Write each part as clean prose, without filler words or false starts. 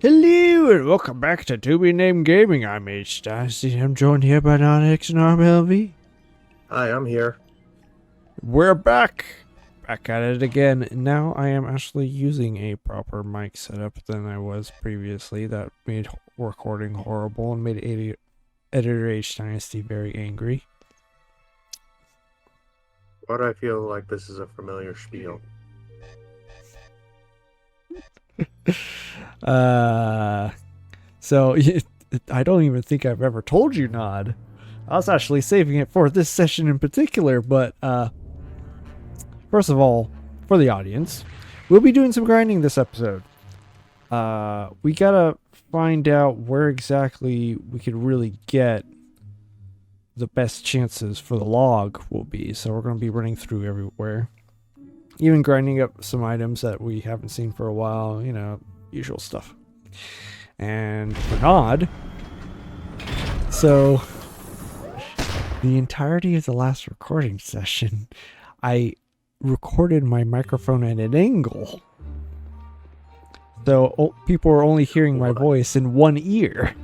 Hello and welcome back to To Be Named Gaming. I'm HDynasty. I'm joined here by NodxnarbLv. Hi, I'm here. We're back at it again. Now I am actually using a proper mic setup than I was previously. That made recording horrible and made editor HDynasty very angry. Why do I feel like this is a familiar spiel? So I don't even think I've ever told you, Nod. I was actually saving it for this session in particular, but first of all, for the audience, we'll be doing some grinding this episode. We gotta find out where exactly we could really get the best chances for the log will be. So we're gonna be running through everywhere. Even grinding up some items that we haven't seen for a while, you know, usual stuff. And for Nod, so the entirety of the last recording session, I recorded my microphone at an angle. So people were only hearing my voice in one ear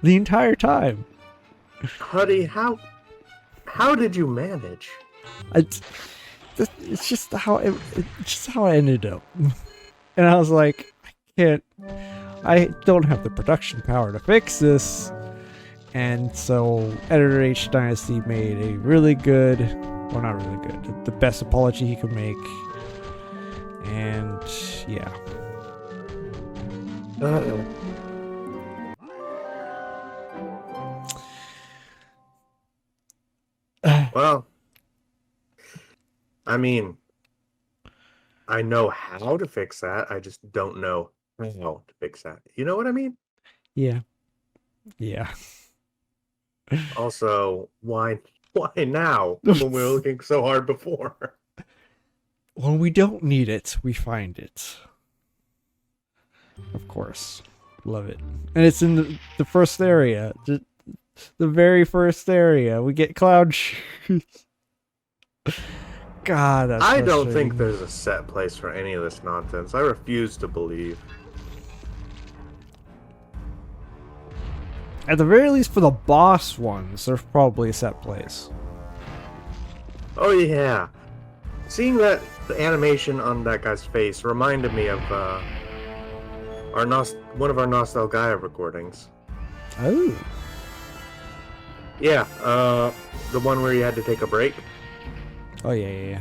the entire time. Buddy, how did you manage? It's just how it ended up. And I was like, I don't have the production power to fix this. And so editor HDynasty made a really good, well, not really good, the best apology he could make. And yeah. Well, I mean, I know how to fix that. I just don't know how to fix that. You know what I mean? Yeah. Yeah. Also, why now when we were looking so hard before? When we don't need it, we find it. Of course. Love it. And it's in the first area. The very first area. We get cloud shoes. God, that's I don't think there's a set place for any of this nonsense. I refuse to believe. At the very least, for the boss ones, there's probably a set place. Oh yeah. Seeing that the animation on that guy's face reminded me of one of our Nostalgia recordings. Oh. Yeah, the one where you had to take a break. Oh yeah.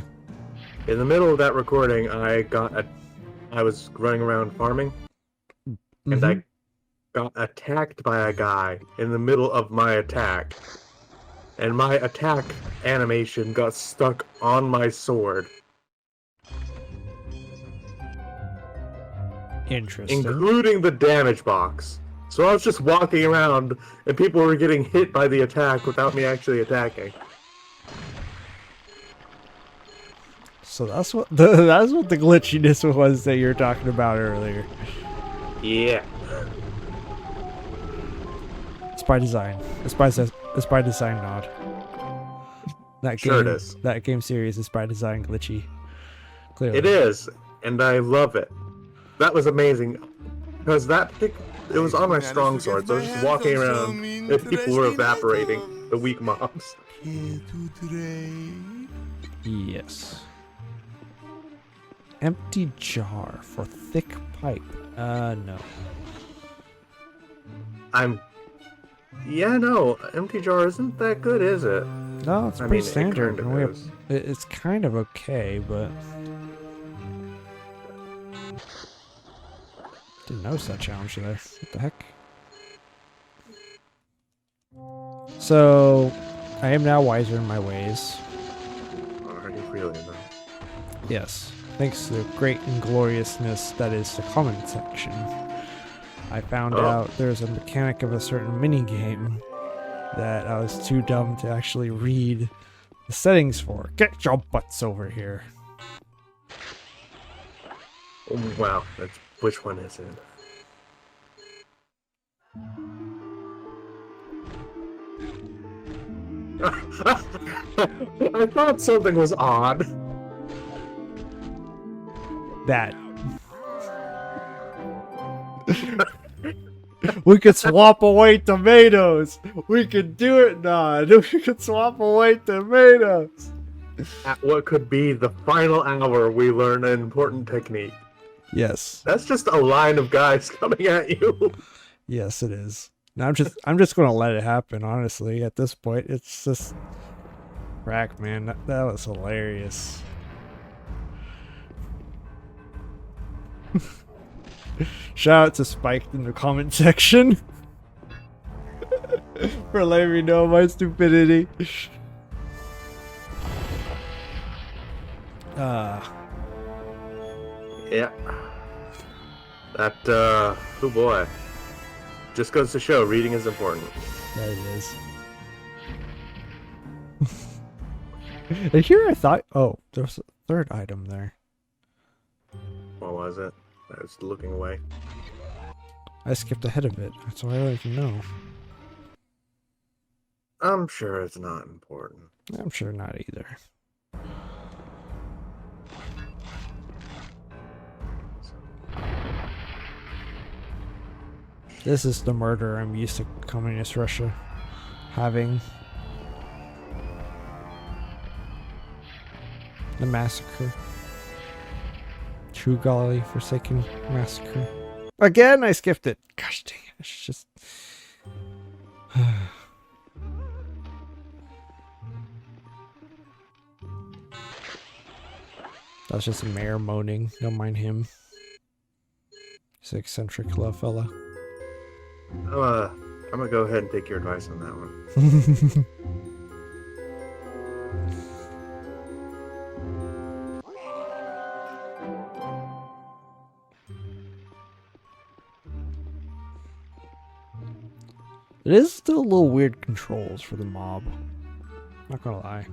In the middle of that recording, I was running around farming, and I got attacked by a guy in the middle of my attack, and my attack animation got stuck on my sword. Interesting. Including the damage box. So I was just walking around, and people were getting hit by the attack without me actually attacking. So that's what the glitchiness was that you were talking about earlier. Yeah. It's by design. It's by design, Nod. That game, sure it is. That game series is by design glitchy. Clearly. It is, and I love it. That was amazing, because it was on my strong sword, so I was just walking around, and people were evaporating the weak mobs. Yes. Empty jar for thick pipe. No. No, empty jar isn't that good, is it? No, it's pretty standard. It it's kind of okay, but didn't notice that challenge there. What the heck? So, I am now wiser in my ways. Are you really though? Yes. Thanks to the great ingloriousness that is the comment section, I found out there's a mechanic of a certain mini-game that I was too dumb to actually read the settings for. Get your butts over here. Oh, wow, which one is it? I thought something was odd. That We could swap away tomatoes. We could do it, Nod. We could swap away tomatoes. At what could be the final hour, we learn an important technique. Yes. That's just a line of guys coming at you. Yes, it is. Now I'm just gonna let it happen. Honestly, at this point, it's just rack, man. That was hilarious. Shout out to Spike in the comment section for letting me know my stupidity. Yeah. That, oh boy. Just goes to show, reading is important. That it is. And here I thought, oh, there was a third item there. What was it? I was looking away. I skipped ahead of it, so I don't even know. I'm sure it's not important. I'm sure not either. This is the murder I'm used to communist Russia having. The massacre. True golly forsaken massacre. Again, I skipped it. Gosh dang it. It's just... That's just a mayor moaning. Don't mind him. He's an eccentric little fella. I'm gonna go ahead and take your advice on that one. It is still a little weird controls for the mob. Not gonna lie.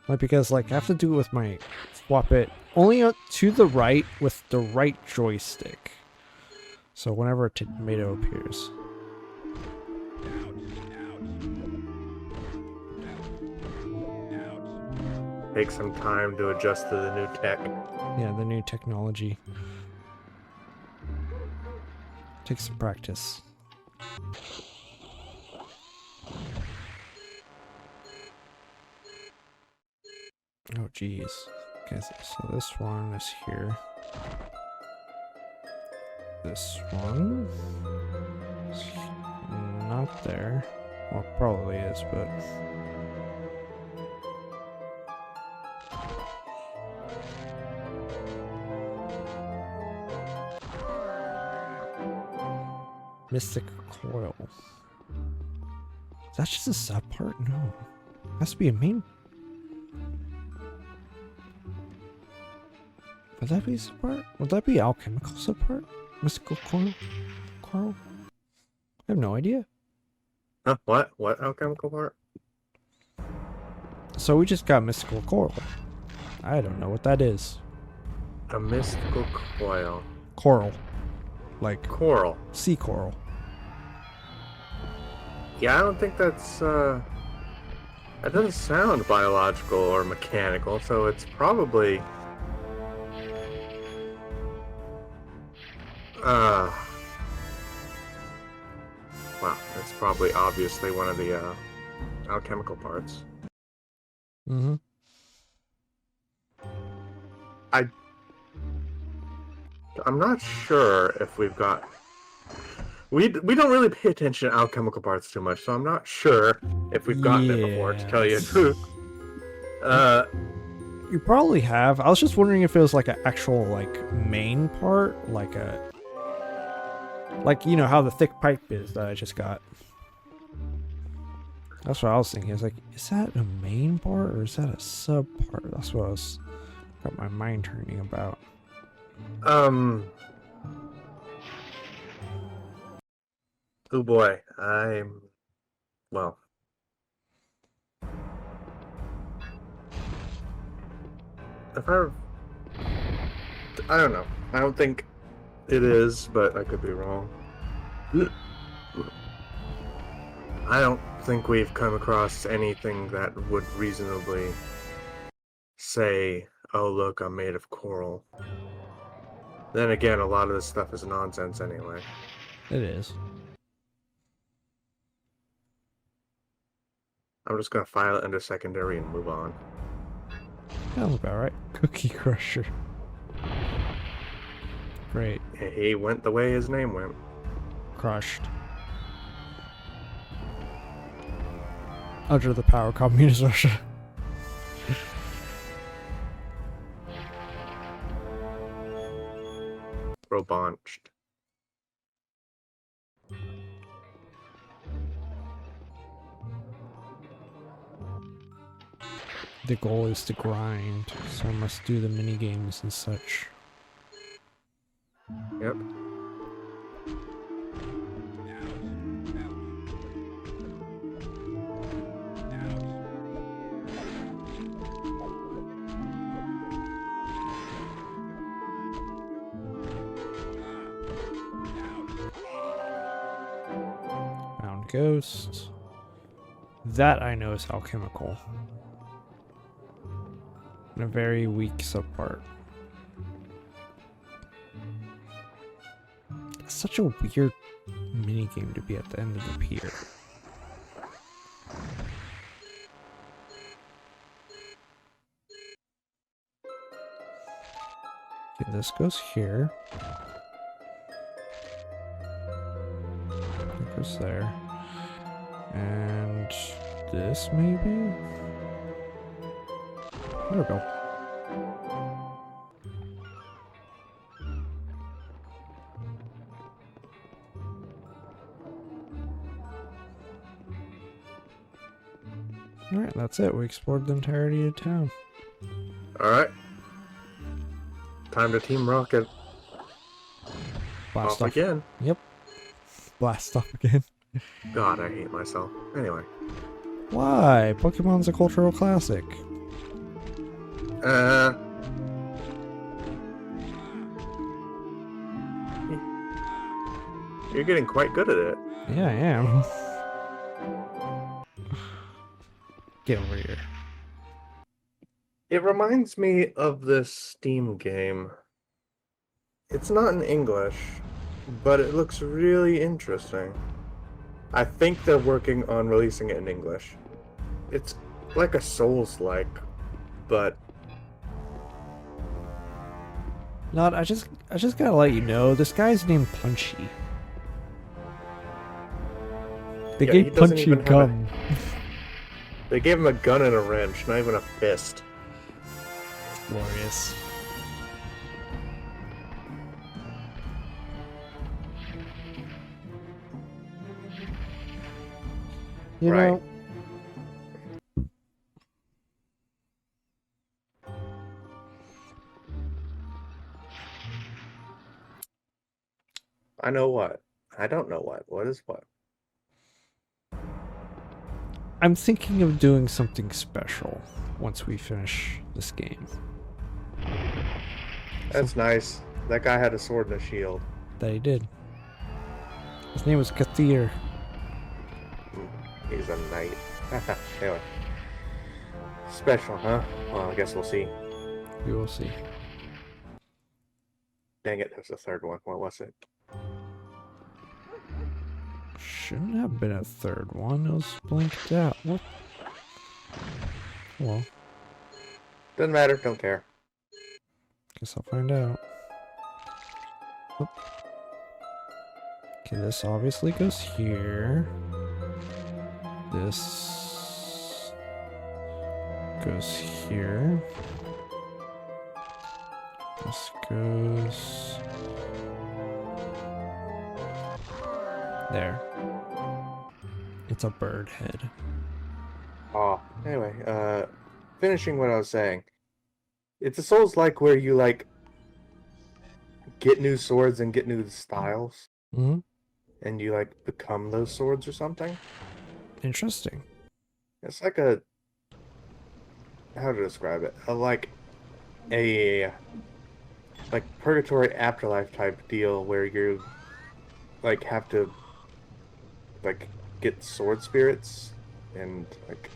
Like, because, like, I have to do it with my swap it only to the right with the right joystick. So whenever a tomato appears. Take some time to adjust to the new tech. Yeah, the new technology. Takes some practice. Oh, geez. Okay, so this one is here. This one is not there. Well, probably is, but... Mystic Coil. Is that just a sub part? No. It has to be a main. Would that be a sub part? Would that be alchemical sub part? Mystical Coil? Coral? I have no idea. Huh? What? What alchemical part? So we just got Mystical Coral. I don't know what that is. A mystical coil. Coral. Like Coral. sea coral. Yeah, I don't think that's, that doesn't sound biological or mechanical, so it's probably... Wow, that's probably obviously one of the, alchemical parts. Mm-hmm. I'm not sure if we've got... We don't really pay attention to alchemical parts too much, so I'm not sure if we've gotten it before, to tell you the truth. You probably have. I was just wondering if it was like an actual like main part, like a... Like, you know how the thick pipe is that I just got. That's what I was thinking. I was like, is that a main part or is that a sub part? That's what I was... got my mind turning about. Oh boy, well. I don't know. I don't think it is, but I could be wrong. I don't think we've come across anything that would reasonably say, oh look, I'm made of coral. Then again, a lot of this stuff is nonsense anyway. It is. I'm just gonna file it under secondary and move on. Sounds about right. Cookie Crusher. Great. He went the way his name went. Crushed. Under the power of communist Russia. Robonched. The goal is to grind, so I must do the mini games and such. Yep. Found ghost. That I know is alchemical. And a very weak subpart. It's such a weird minigame to be at the end of the pier. Okay, this goes here. It goes there. And this maybe? There we go. Alright, that's it. We explored the entirety of town. Alright. Time to Team Rocket. Blast Off off again. Yep. Blast off again. God, I hate myself. Anyway. Why? Pokemon's a cultural classic. You're getting quite good at it. Yeah, I am. Get over here. It reminds me of this Steam game. It's not in English, but it looks really interesting. I think they're working on releasing it in English. It's like a Souls-like, but Not. I just gotta let you know, this guy's named Punchy. They Yeah, he gave doesn't Punchy even have a- gum. they gave him a gun and a wrench, not even a fist. Glorious. You Right. know, I know what. I don't know what. What is what? I'm thinking of doing something special once we finish this game. That's nice. That guy had a sword and a shield. That he did. His name was Kathir. He's a knight. Anyway. Special, huh? Well, I guess we'll see. We will see. Dang it, there's a third one. What was it? Shouldn't have been a third one. It was blinked out. What? Well, Doesn't matter, don't care. guess I'll find out. Oop. Okay, this obviously goes here. This goes here. This goes there. It's a bird head. Oh, anyway, finishing what I was saying. It's a Souls-like where you, like, get new swords and get new styles, Mm-hmm. and you, like, become those swords or something. Interesting. It's like a... how to describe it? Like Purgatory Afterlife type deal where you, like, have to, like, get sword spirits and, like,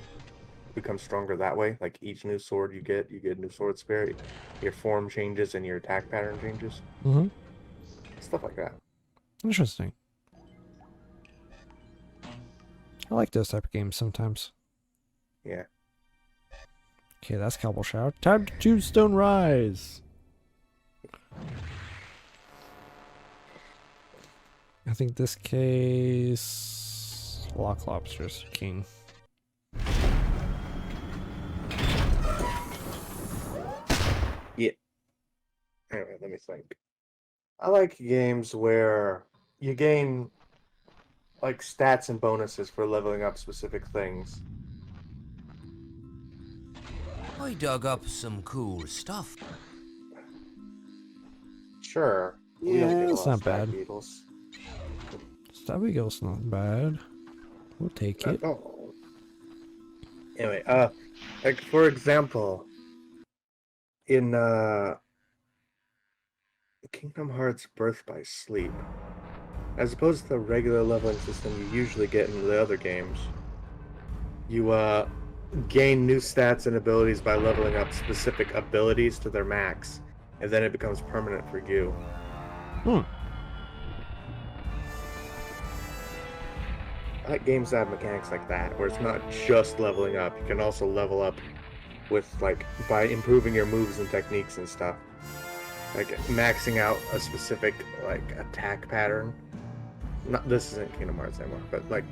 become stronger that way. Like each new sword you get a new sword spirit. Your form changes and your attack pattern changes. Mm-hmm. Stuff like that. Interesting. I like those type of games sometimes. Yeah. Okay, that's Cobble Shower. Time to Tombstone Rise. I think this case... Lock Lobster's king. Yeah. Anyway, let me think. I like games where you gain like stats and bonuses for leveling up specific things. I dug up some cool stuff. Sure. We don't Yeah, get a it's lot of not stag bad. beetles. Stabby Ghost's not bad. We'll take it. Oh. Anyway, like for example, in Kingdom Hearts Birth by Sleep, as opposed to the regular leveling system you usually get in the other games, you gain new stats and abilities by leveling up specific abilities to their max, and then it becomes permanent for you. Hmm. I like games that have mechanics like that, where it's not just leveling up. You can also level up with, like, by improving your moves and techniques and stuff. Like, maxing out a specific, like, attack pattern. Not, this isn't Kingdom Hearts anymore, but, like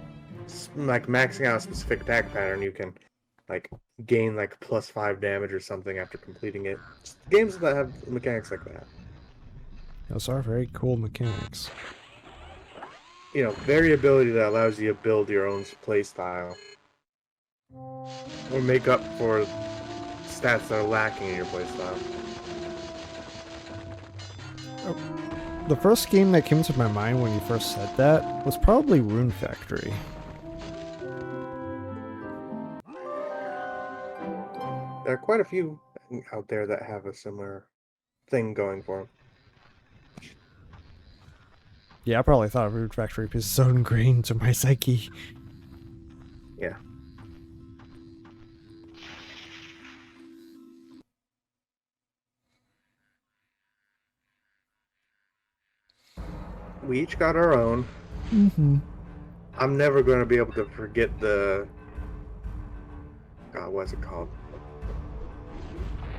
maxing out a specific attack pattern, you can, like, gain, like, +5 damage or something after completing it. Just games that have mechanics like that. Those are very cool mechanics. You know, variability that allows you to build your own playstyle. Or make up for stats that are lacking in your playstyle. Oh. The first game that came to my mind when you first said that was probably Rune Factory. There are quite a few out there that have a similar thing going for them. Yeah, I probably thought of Rune Factory because it's so ingrained to my psyche. Yeah. We each got our own. Mm-hmm. I'm never going to be able to forget the... God, what's it called?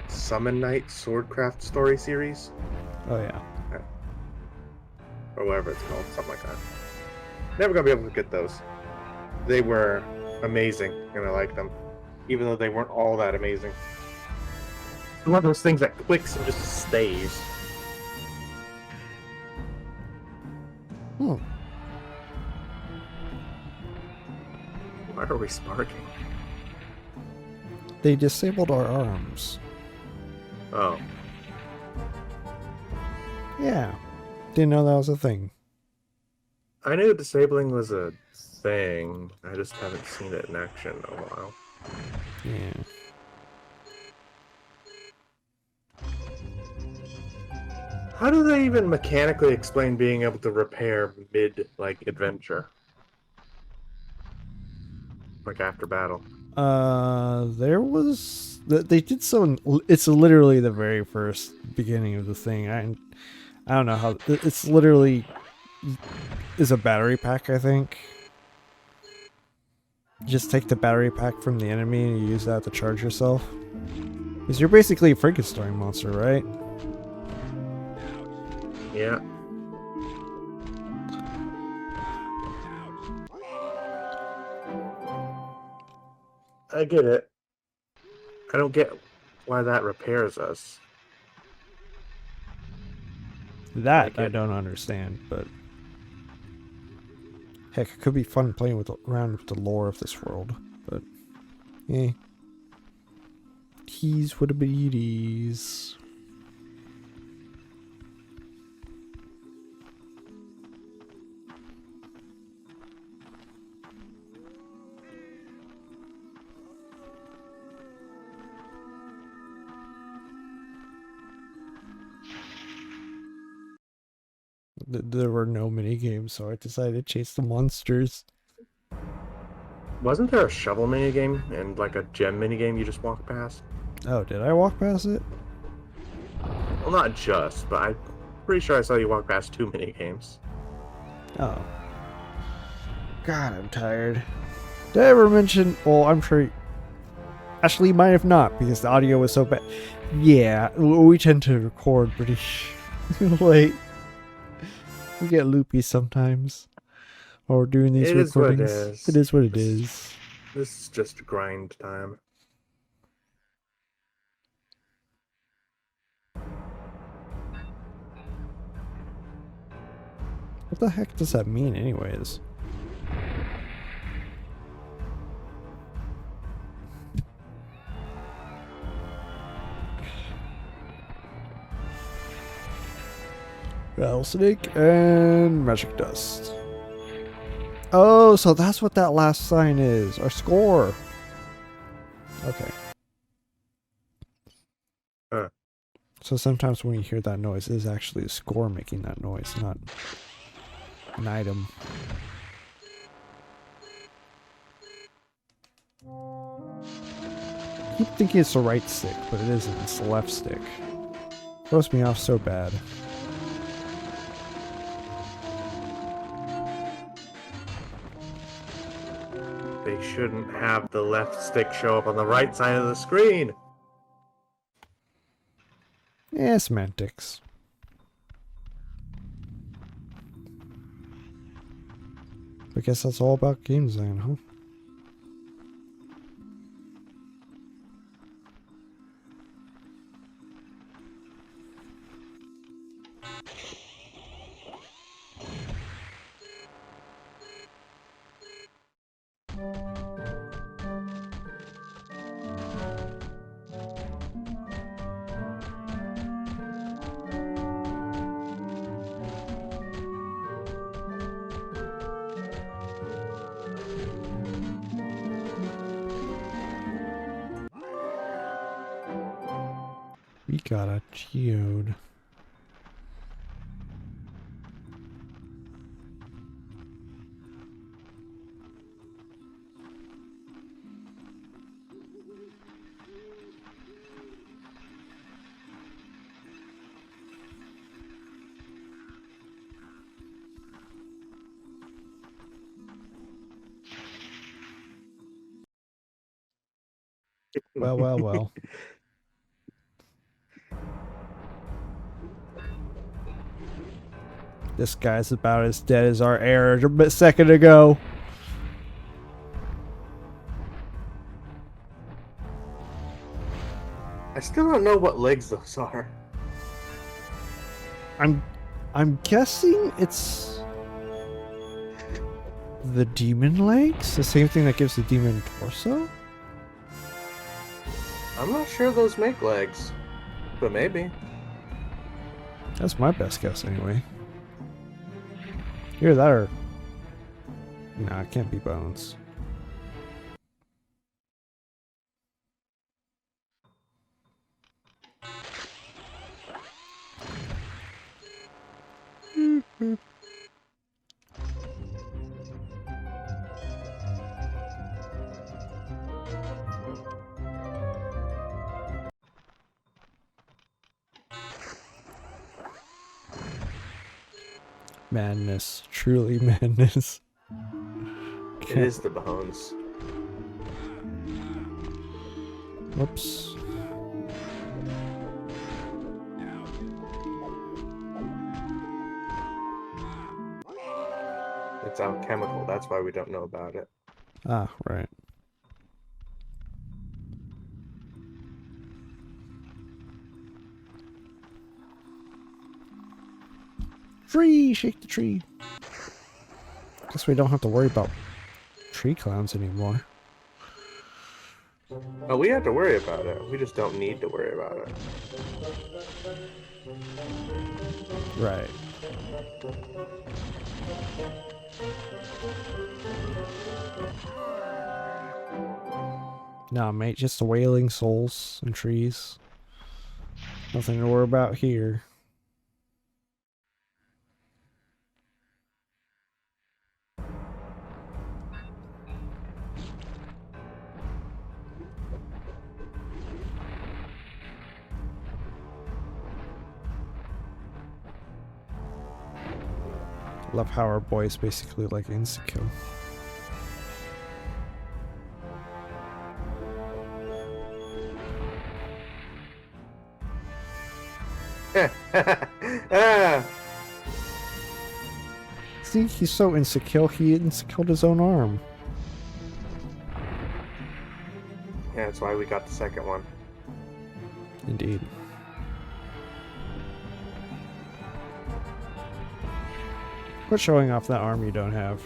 Summon Knight Swordcraft story series? Oh, yeah. Or whatever it's called. Something like that. Never going to be able to get those. They were amazing, and I liked them. Even though they weren't all that amazing. It's one of those things that clicks and just stays. Hmm. Why are we sparking? They disabled our arms. Oh. Yeah. Didn't know that was a thing. I knew disabling was a thing. I just haven't seen it in action in a while. Yeah. How do they even mechanically explain being able to repair mid, like, adventure? Like, after battle? There was... They did so... It's literally the very first beginning of the thing. I don't know how... It's literally... is a battery pack, I think. You just take the battery pack from the enemy and you use that to charge yourself. Because you're basically a Frankenstein monster, right? Yeah. I get it. I don't get why that repairs us. That I don't understand, but... Heck, it could be fun playing around with the lore of this world, but... Eh. Tease would have been ease. There were no mini games, so I decided to chase the monsters. Wasn't there a shovel minigame and like a gem minigame you just walk past? Oh, did I walk past it? Well, not just, but I'm pretty sure I saw you walk past 2 minigames. Oh. God, I'm tired. Did I ever mention... Well, I'm sure... Actually, you might have not, because the audio was so bad. Yeah, we tend to record pretty late. We get loopy sometimes while we're doing these It is what it recordings. is. It is what it is. This is just grind time. What the heck does that mean anyways? Rattlesnake and magic dust. Oh, so that's what that last sign is. Our score. Okay. Huh. So sometimes when you hear that noise, it is actually a score making that noise, not an item. I keep thinking it's the right stick, but it isn't. It's the left stick. Throws me off so bad. They shouldn't have the left stick show up on the right side of the screen. Yeah, semantics. I guess that's all about game design, huh? We got a geode. Well, well, well. This guy's about as dead as our air a second ago. I still don't know what legs those are. I'm guessing it's the demon legs? The same thing that gives the demon torso? I'm not sure those make legs, but maybe. That's my best guess anyway. Either that or... Nah, it can't be bones. Madness. Truly madness. It is the bones. Whoops. It's alchemical, that's why we don't know about it. Ah, right. Tree! Shake the tree. Guess we don't have to worry about tree clowns anymore. Oh, we have to worry about it. We just don't need to worry about it. Right. Nah, mate, just the wailing souls and trees. Nothing to worry about here. Love how our boy is basically like insta-kill. Ah! See, he's so insta-kill, he insta-killed his own arm. Yeah, that's why we got the second one. Indeed. Quit showing off that arm you don't have.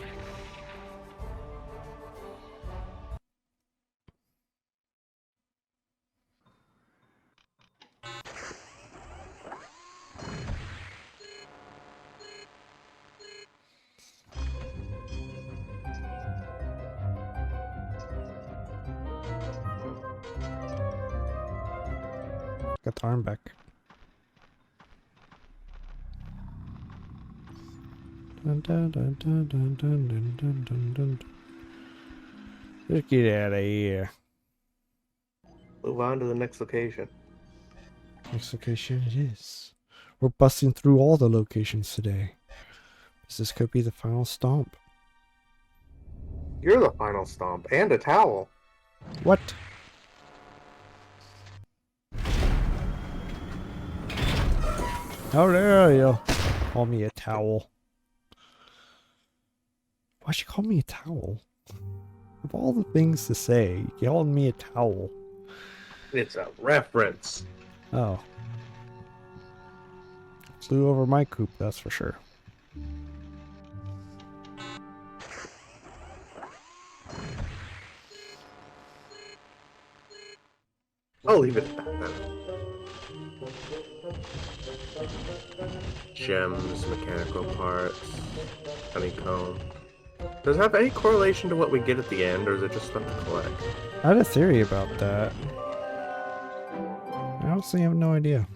Got the arm back. Dun, dun, dun, dun, dun, dun, dun, dun, dun, dun. Just get out of here. Move on to the next location. Next location it is. We're busting through all the locations today. This could be the final stomp. You're the final stomp, and a towel. What? How dare you call me a towel? Why'd you call me a towel? Of all the things to say, you called me a towel. It's a reference. Oh. Flew over my coop, that's for sure. I'll leave it at that then. Gems, mechanical parts, honeycomb. Does it have any correlation to what we get at the end, or is it just stuff to collect? I had a theory about that. I honestly have no idea.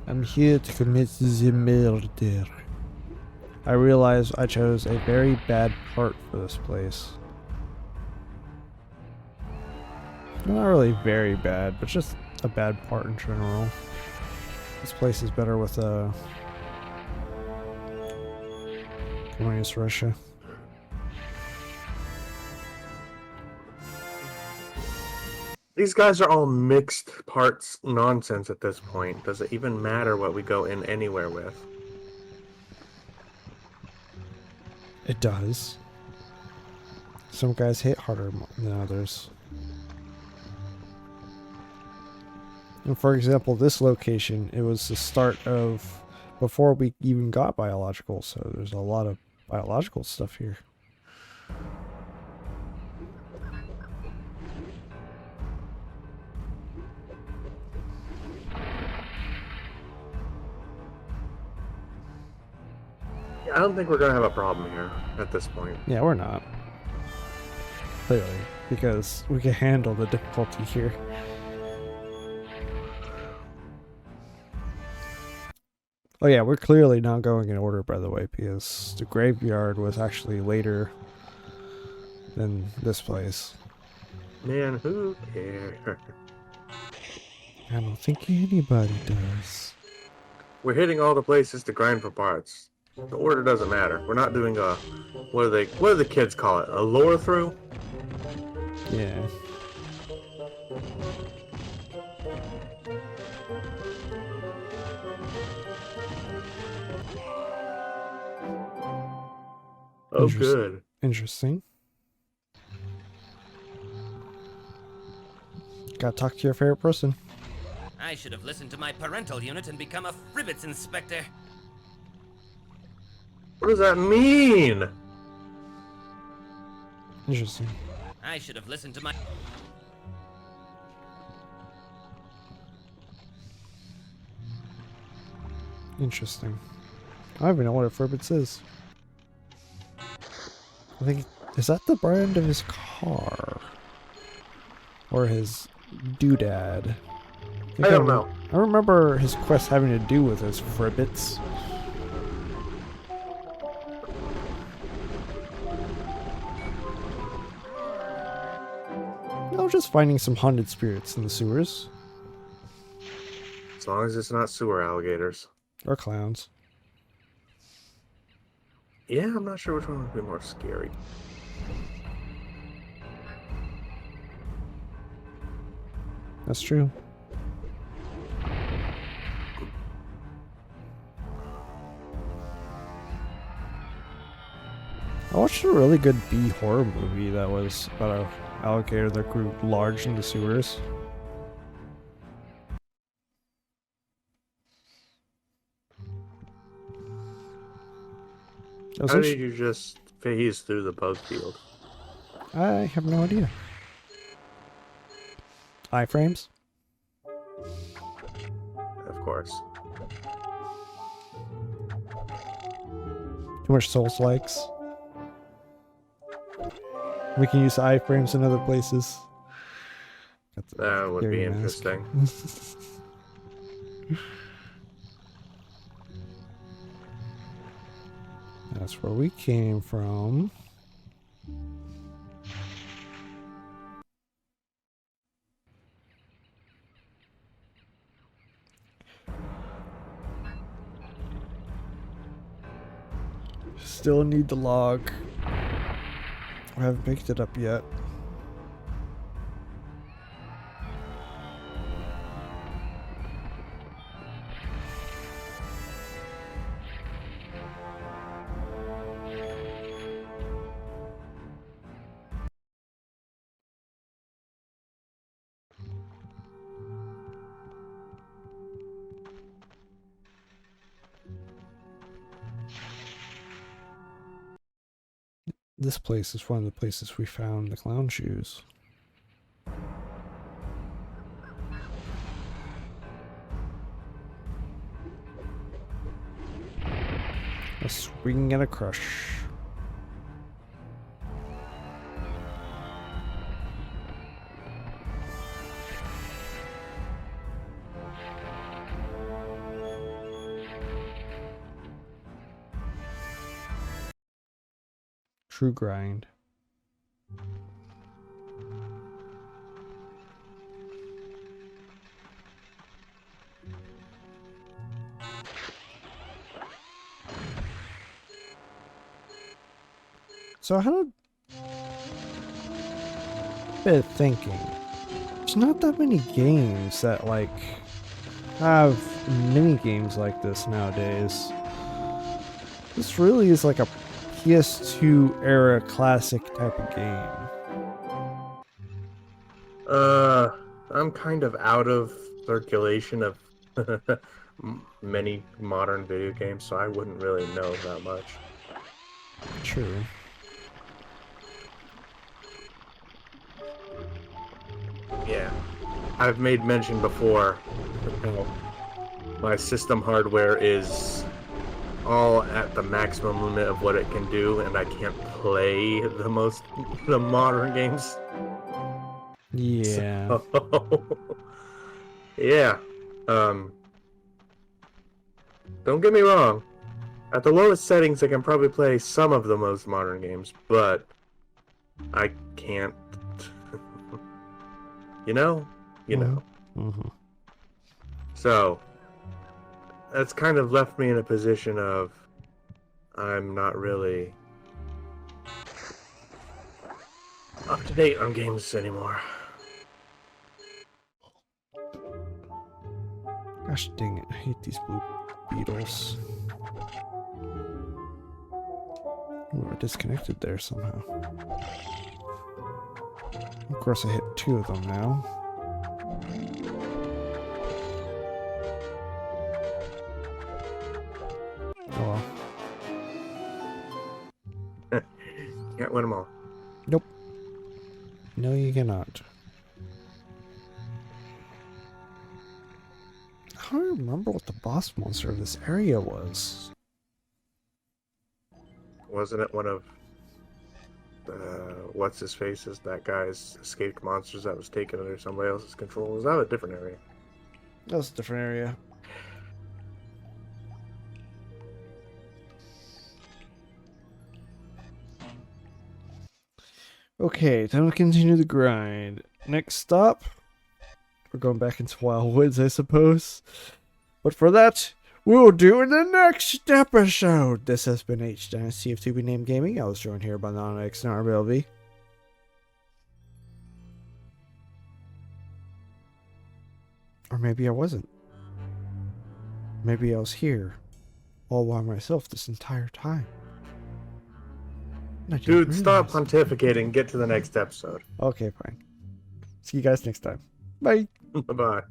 I'm here to commit the murder. I realize I chose a very bad part for this place. Not really very bad, but just a bad part in general. This place is better with Communist Russia. These guys are all mixed parts nonsense at this point. Does it even matter what we go in anywhere with? It does. Some guys hit harder than others. And for example, this location, it was the start of before we even got biological, so there's a lot of biological stuff here. I don't think we're gonna have a problem here at this point. Yeah, we're not. Clearly, because we can handle the difficulty here. Oh yeah, we're clearly not going in order, by the way, because the graveyard was actually later than this place. Man, who cares? I don't think anybody does. We're hitting all the places to grind for parts. The order doesn't matter. We're not doing a what do the kids call it? A lore through? Yeah. Oh, good. Interesting. Gotta talk to your favorite person. I should have listened to my parental unit and become a fribbits inspector. What does that mean? Interesting. I should have listened to my... Interesting. I don't even know what a Fribbits is. I think, is that the brand of his car? Or his doodad? I don't know. I remember his quest having to do with his Fribbits. No, just finding some haunted spirits in the sewers. As long as it's not sewer alligators. Or clowns. Yeah, I'm not sure which one would be more scary. That's true. I watched a really good B horror movie that was about an alligator that grew large in the sewers. It was How did you just phase through the bug field? I have no idea. Iframes? Of course. Too much Souls likes. We can use iframes in other places. That would be Scary mask. interesting. That's where we came from. Still need the log. I haven't picked it up yet. This place is one of the places we found the clown shoes. A swing and a crush. True grind. So I had a bit of thinking. There's not that many games that like have mini games like this nowadays. This really is like a PS2 era classic type of game. I'm kind of out of circulation of many modern video games, so I wouldn't really know that much. True. Yeah. I've made mention before how my system hardware is all at the maximum limit of what it can do, and I can't play the modern games. Yeah. So, yeah. Don't get me wrong. At the lowest settings, I can probably play some of the most modern games, but I can't. You know? You know. Mm-hmm. So, that's kind of left me in a position of I'm not really up to date on games anymore. Gosh dang it, I hate these blue beetles. Ooh, I disconnected there somehow. Of course I hit 2 of them now. Oh well. Can't win them all. Nope. No, you cannot. I don't remember what the boss monster of this area was. Wasn't it one of what's his face's that guy's escaped monsters that was taken under somebody else's control? Was that a different area? That was a different area. Okay, time to continue the grind. next stop, we're going back into Wildwoods, I suppose. But for that, we will do in the next episode. This has been HDynasty of To Be Named Gaming. I was joined here by NodxnarbLv. Or maybe I wasn't. Maybe I was here all by myself this entire time. And I didn't Dude, stop realize. pontificating. Get to the next episode. Okay, fine. See you guys next time. Bye. Bye-bye.